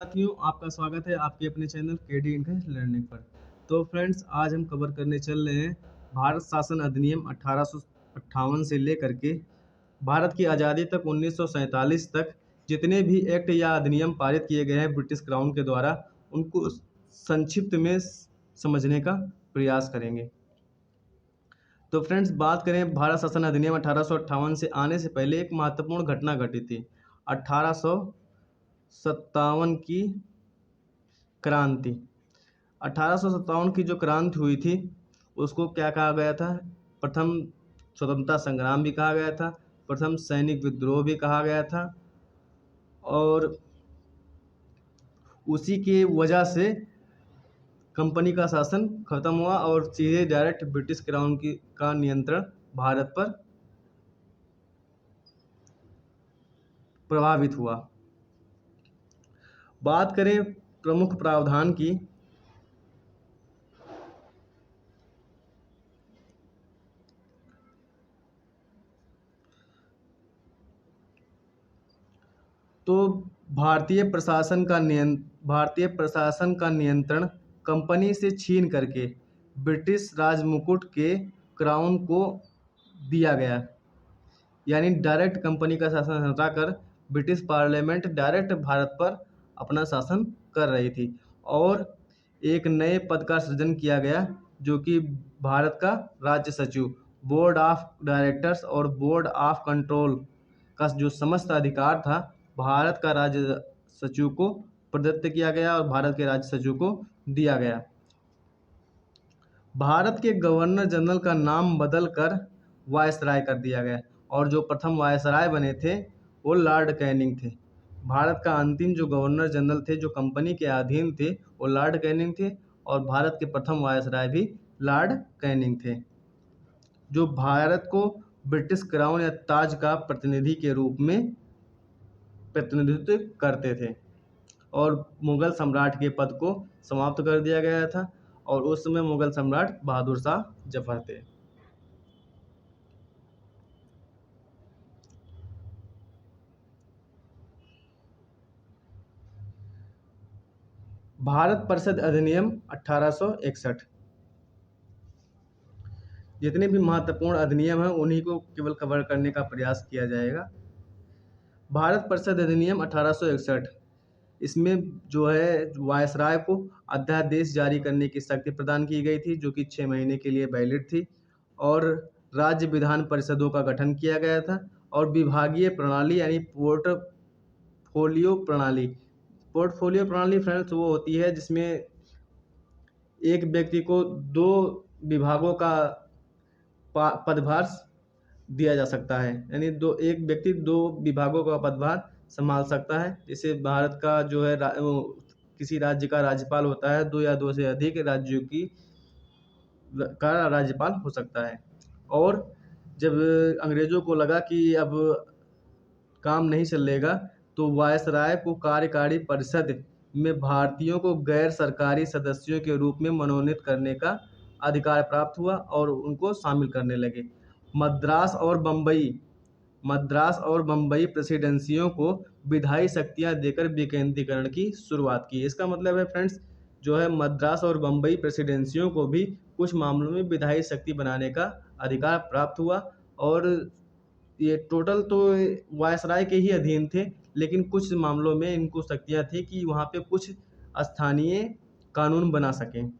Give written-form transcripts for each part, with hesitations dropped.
साथियों, आपका स्वागत है आपके अपने चैनल केडी इंग्लिश लर्निंग पर। तो फ्रेंड्स, आज हम कवर करने चल रहे हैं भारत शासन अधिनियम 1858 से लेकर के भारत की आज़ादी तक 1947 तक जितने भी एक्ट या अधिनियम पारित किए गए हैं ब्रिटिश क्राउन के द्वारा, उनको संक्षिप्त में समझने का प्रयास करेंगे। तो फ्रेंड्स, बात करें भारत शासन अधिनियम 1858 से आने से पहले एक महत्वपूर्ण घटना घटी थी। 1857 की क्रांति। 1857 की जो क्रांति हुई थी, उसको क्या कहा गया था? प्रथम स्वतंत्रता संग्राम भी कहा गया था, प्रथम सैनिक विद्रोह भी कहा गया था, और उसी की वजह से कंपनी का शासन खत्म हुआ और सीधे डायरेक्ट ब्रिटिश क्राउन का नियंत्रण भारत पर प्रभावित हुआ। बात करें प्रमुख प्रावधान की, तो भारतीय प्रशासन का नियंत्रण कंपनी से छीन करके ब्रिटिश राजमुकुट के क्राउन को दिया गया। यानी डायरेक्ट कंपनी का शासन हटाकर ब्रिटिश पार्लियामेंट डायरेक्ट भारत पर अपना शासन कर रही थी, और एक नए पद का सृजन किया गया, जो कि भारत का राज्य सचिव, बोर्ड ऑफ डायरेक्टर्स और बोर्ड ऑफ कंट्रोल का जो समस्त अधिकार था, भारत का राज्य सचिव को प्रदत्त किया गया और भारत के राज्य सचिव को दिया गया। भारत के गवर्नर जनरल का नाम बदलकर वायसराय कर दिया गया, और जो प्रथम वायसराय बने थे वो लॉर्ड कैनिंग थे। भारत का अंतिम जो गवर्नर जनरल थे, जो कंपनी के अधीन थे, वो लॉर्ड कैनिंग थे, और भारत के प्रथम वायसराय भी लॉर्ड कैनिंग थे, जो भारत को ब्रिटिश क्राउन या ताज का प्रतिनिधि के रूप में प्रतिनिधित्व करते थे। और मुगल सम्राट के पद को समाप्त कर दिया गया था, और उस समय मुगल सम्राट बहादुर शाह जफर थे। भारत परिषद अधिनियम 1861। जितने भी महत्वपूर्ण अधिनियम हैं उन्हीं को केवल कवर करने का प्रयास किया जाएगा। भारत परिषद अधिनियम 1861, इसमें जो है वायसराय को अध्यादेश जारी करने की शक्ति प्रदान की गई थी, जो कि 6 महीने के लिए वैलिड थी, और राज्य विधान परिषदों का गठन किया गया था, और विभागीय प्रणाली यानी पोर्टफोलियो प्रणाली फ्रेंड्स वो होती है जिसमें एक व्यक्ति को 2 विभागों का पदभार दिया जा सकता है। यानी एक व्यक्ति 2 विभागों का पदभार संभाल सकता है। जैसे भारत का जो है किसी राज्य का राज्यपाल होता है, 2 या 2 से अधिक राज्यों का राज्यपाल हो सकता है। और जब अंग्रेजों को लगा कि अब काम नहीं चलेगा, तो वायसराय को कार्यकारी परिषद में भारतीयों को गैर सरकारी सदस्यों के रूप में मनोनीत करने का अधिकार प्राप्त हुआ, और उनको शामिल करने लगे। मद्रास और बम्बई प्रेसिडेंसियों को विधायी शक्तियां देकर विकेंद्रीकरण की शुरुआत की। इसका मतलब है फ्रेंड्स, जो है मद्रास और बम्बई प्रेसिडेंसियों को भी कुछ मामलों में विधायी शक्ति बनाने का अधिकार प्राप्त हुआ, और ये टोटल तो वायसराय के ही अधीन थे, लेकिन कुछ मामलों में इनको शक्तियां थी कि वहाँ पे कुछ स्थानीय कानून बना सकें।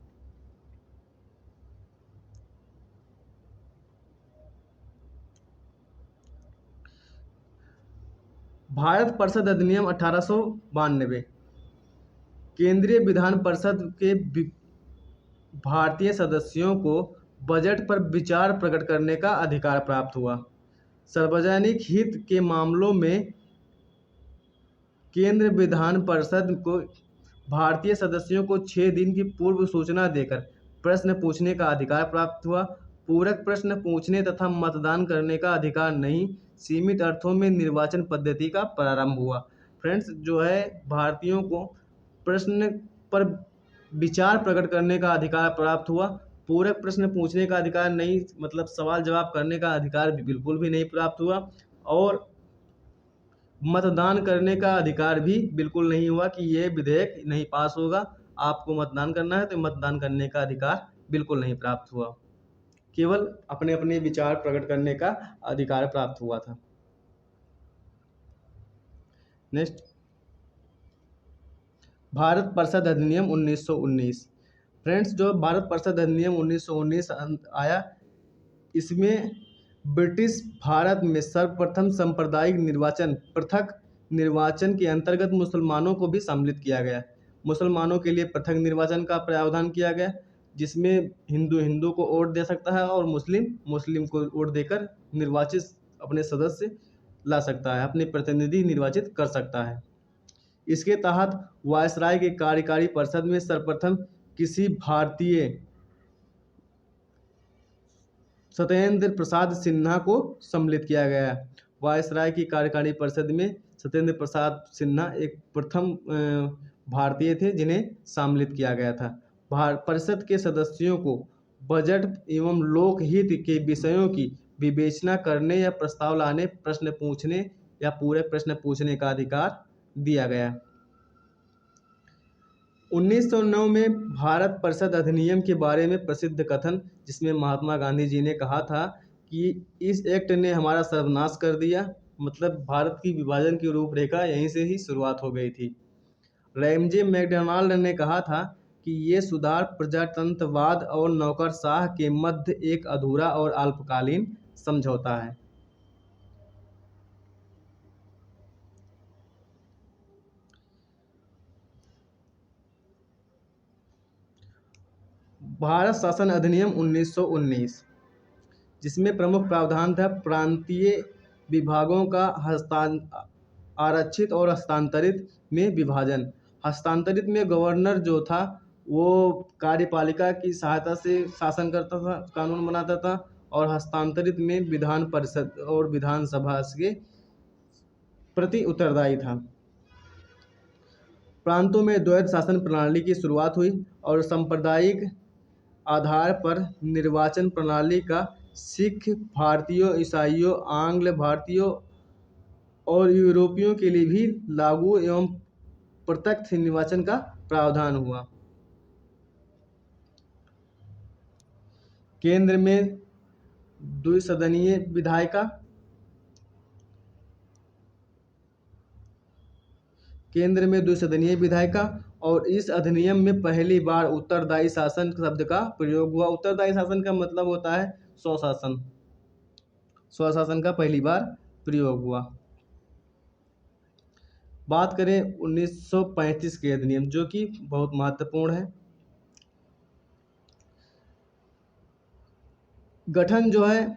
भारत परिषद अधिनियम 1892। केंद्रीय विधान परिषद के भारतीय सदस्यों को बजट पर विचार प्रकट करने का अधिकार प्राप्त हुआ। सार्वजनिक हित के मामलों में केंद्र विधान परिषद को भारतीय सदस्यों को 6 दिन की पूर्व सूचना देकर प्रश्न पूछने का अधिकार प्राप्त हुआ। पूरक प्रश्न पूछने तथा मतदान करने का अधिकार नहीं, सीमित अर्थों में निर्वाचन पद्धति का प्रारंभ हुआ। फ्रेंड्स, जो है भारतीयों को प्रश्न पर विचार प्रकट करने का अधिकार प्राप्त हुआ। पूरक प्रश्न पूछने का अधिकार नहीं, मतलब सवाल जवाब करने का अधिकार भी बिल्कुल भी नहीं प्राप्त हुआ। और मतदान करने का अधिकार भी बिल्कुल नहीं हुआ कि ये विधेयक नहीं पास होगा, आपको मतदान करना है तो मतदान करने का अधिकार बिल्कुल नहीं प्राप्त हुआ। केवल अपने अपने विचार प्रकट करने का अधिकार प्राप्त हुआ था। नेक्स्ट, भारत परिषद अधिनियम 1919। फ्रेंड्स, जो भारत परिषद अधिनियम 1919 आया, इसमें ब्रिटिश भारत में सर्वप्रथम सांप्रदायिक निर्वाचन, पृथक निर्वाचन के अंतर्गत मुसलमानों को भी सम्मिलित किया गया। मुसलमानों के लिए पृथक निर्वाचन का प्रावधान किया गया, जिसमें हिंदू हिंदू को वोट दे सकता है और मुस्लिम मुस्लिम को वोट देकर निर्वाचित अपने सदस्य ला सकता है, अपने प्रतिनिधि निर्वाचित कर सकता है। इसके तहत वायसराय के कार्यकारी परिषद में सर्वप्रथम किसी भारतीय सत्येंद्र प्रसाद सिन्हा को सम्मिलित किया गया। वायसराय की कार्यकारी परिषद में सत्येंद्र प्रसाद सिन्हा एक प्रथम भारतीय थे जिन्हें सम्मिलित किया गया था। परिषद के सदस्यों को बजट एवं लोकहित के विषयों की विवेचना करने या प्रस्ताव लाने, प्रश्न पूछने या पूरे प्रश्न पूछने का अधिकार दिया गया। 1909 में भारत परिषद अधिनियम के बारे में प्रसिद्ध कथन, जिसमें महात्मा गांधी जी ने कहा था कि इस एक्ट ने हमारा सर्वनाश कर दिया, मतलब भारत की विभाजन की रूपरेखा यहीं से ही शुरुआत हो गई थी। रैमजे मैकडोनाल्ड ने कहा था कि ये सुधार प्रजातंत्रवाद और नौकरशाह के मध्य एक अधूरा और अल्पकालीन समझौता है। भारत शासन अधिनियम 1919, जिसमें प्रमुख प्रावधान था प्रांतीय विभागों का आरक्षित और हस्तांतरित में विभाजन। हस्तांतरित में गवर्नर जो था वो कार्यपालिका की सहायता से शासन करता था, कानून बनाता था, और हस्तांतरित में विधान परिषद और विधानसभा के प्रति उत्तरदायी था। प्रांतों में द्वैध शासन प्रणाली की शुरुआत हुई और सांप्रदायिक आधार पर निर्वाचन प्रणाली का सिख भारतीयों, ईसाइयों, आंग्ल भारतीयों और यूरोपियों के लिए भी लागू एवं प्रत्यक्ष निर्वाचन का प्रावधान हुआ। केंद्र में द्विसदनीय विधायिका, और इस अधिनियम में पहली बार उत्तरदायी शासन शब्द का प्रयोग हुआ। उत्तरदायी शासन का मतलब होता है स्वशासन। स्वशासन का पहली बार प्रयोग हुआ। बात करें 1935 के अधिनियम, जो कि बहुत महत्वपूर्ण है। गठन जो है,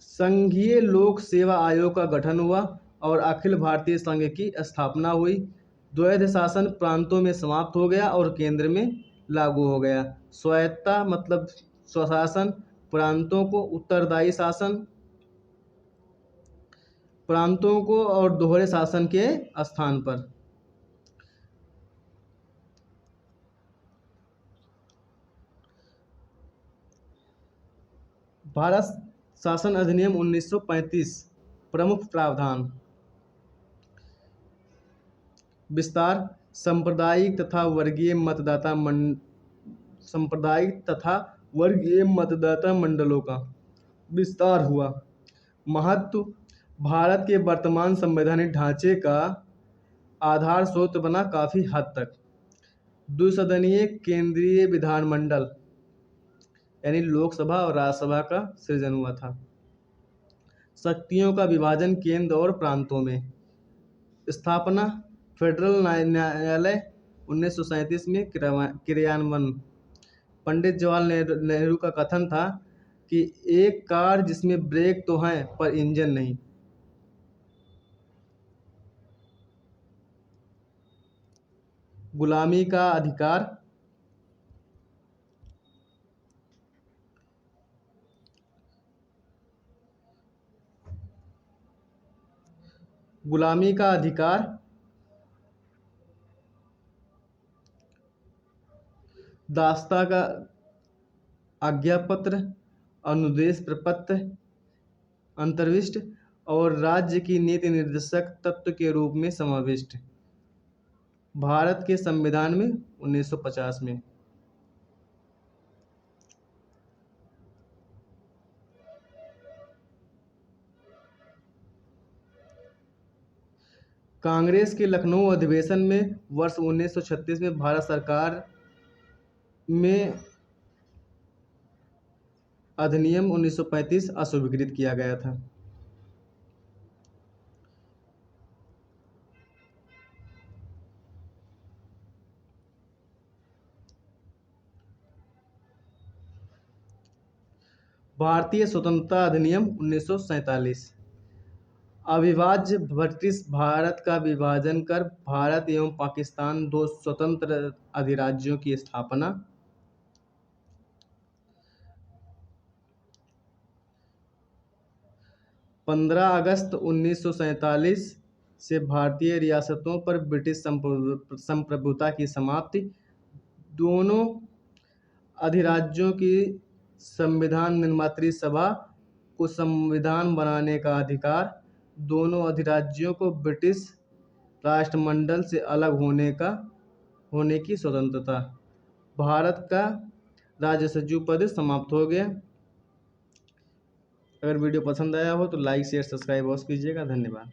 संघीय लोक सेवा आयोग का गठन हुआ और अखिल भारतीय संघ की स्थापना हुई। द्वैध शासन प्रांतों में समाप्त हो गया और केंद्र में लागू हो गया। स्वायत्तता मतलब स्वशासन, प्रांतों को उत्तरदायी शासन, प्रांतों को और दोहरे शासन के स्थान पर। भारत शासन अधिनियम 1935 प्रमुख प्रावधान। विस्तार, सांप्रदायिक तथा वर्गीय मतदाता मंडलों का विस्तार हुआ। महत्व, भारत के वर्तमान संवैधानिक ढांचे का आधार स्रोत बना काफी हद तक। द्विसदनीय केंद्रीय विधानमंडल यानी लोकसभा और राज्यसभा का सृजन हुआ था। शक्तियों का विभाजन केंद्र और प्रांतों में। स्थापना, फेडरल न्यायालय 1937 में क्रियान्वयन। पंडित जवाहरलाल नेहरू का कथन था कि एक कार जिसमें ब्रेक तो हैं पर इंजन नहीं। गुलामी का अधिकार। गुलामी का अधिकार, दास्ता का आज्ञापत्र, अनुदेश प्रपत्र, अंतर्विष्ट और राज्य की नीति निर्देशक तत्व के रूप में समाविष्ट। भारत के संविधान में 1950 में। कांग्रेस के लखनऊ अधिवेशन में वर्ष 1936 में भारत सरकार में अधिनियम 1935 अस्वीकृत किया गया था। भारतीय स्वतंत्रता अधिनियम 1947। अविभाज्य ब्रिटिश भारत का विभाजन कर भारत एवं पाकिस्तान दो स्वतंत्र अधिराज्यों की स्थापना। 15 अगस्त 1947 से भारतीय रियासतों पर ब्रिटिश संप्रभुता की समाप्ति। दोनों अधिराज्यों की संविधान निर्मात्री सभा को संविधान बनाने का अधिकार। दोनों अधिराज्यों को ब्रिटिश राष्ट्रमंडल से अलग होने की स्वतंत्रता। भारत का राज्य सचिव पद समाप्त हो गया। अगर वीडियो पसंद आया हो तो लाइक शेयर सब्सक्राइब अवश्य कीजिएगा। धन्यवाद।